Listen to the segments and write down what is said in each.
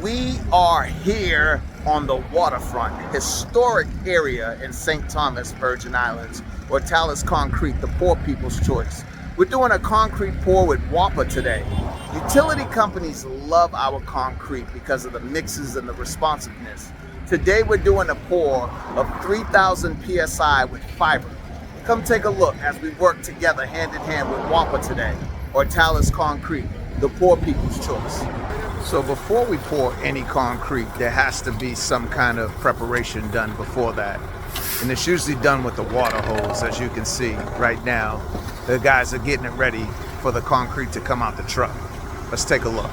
We are here on the Waterfront, historic area in St. Thomas, Virgin Islands, or Talus Concrete, the poor people's choice. We're doing a concrete pour with Whopper today. Utility companies love our concrete because of the mixes and the responsiveness. Today we're doing a pour of 3,000 PSI with fiber. Come take a look as we work together hand in hand with Whopper today, or Talus Concrete, the poor people's choice. So before we pour any concrete, there has to be some kind of preparation done before that. And it's usually done with the water hose, as you can see right now. The guys are getting it ready for the concrete to come out the truck. Let's take a look.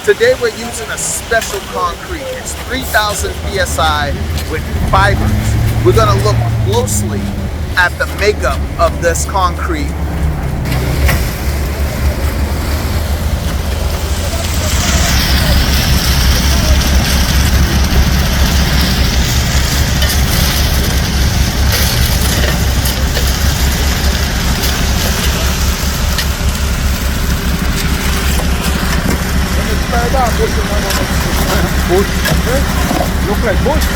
Today we're using a special concrete. It's 3,000 PSI with fibers. We're gonna look closely at the makeup of this concrete. Look like bush.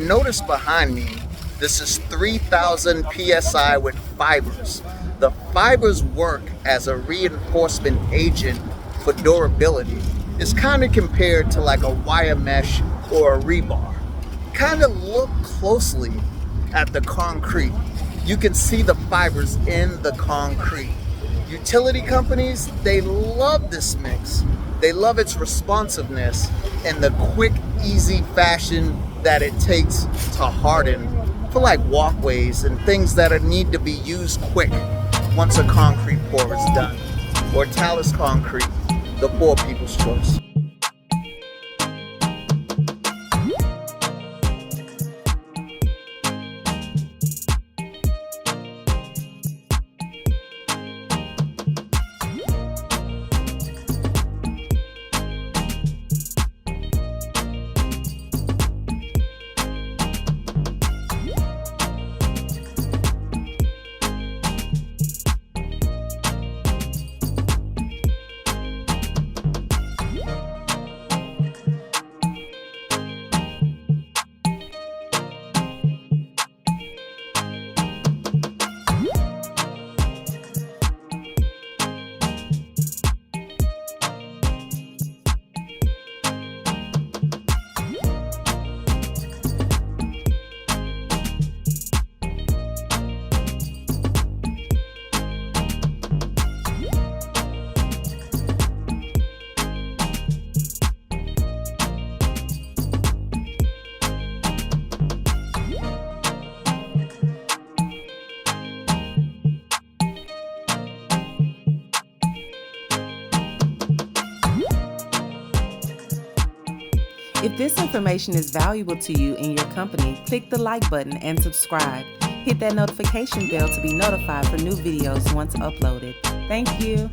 Notice behind me, this is 3,000 PSI with fibers. The fibers work as a reinforcement agent for durability. It's kind of compared to like a wire mesh or a rebar. Kind of look closely at the concrete. You can see the fibers in the concrete. Utility companies, they love this mix. They love its responsiveness and the quick, easy fashion that it takes to harden for like walkways and things that need to be used quick once a concrete pour is done. Or Talus Concrete, the poor people's choice. If this information is valuable to you and your company, click the like button and subscribe. Hit that notification bell to be notified for new videos once uploaded. Thank you.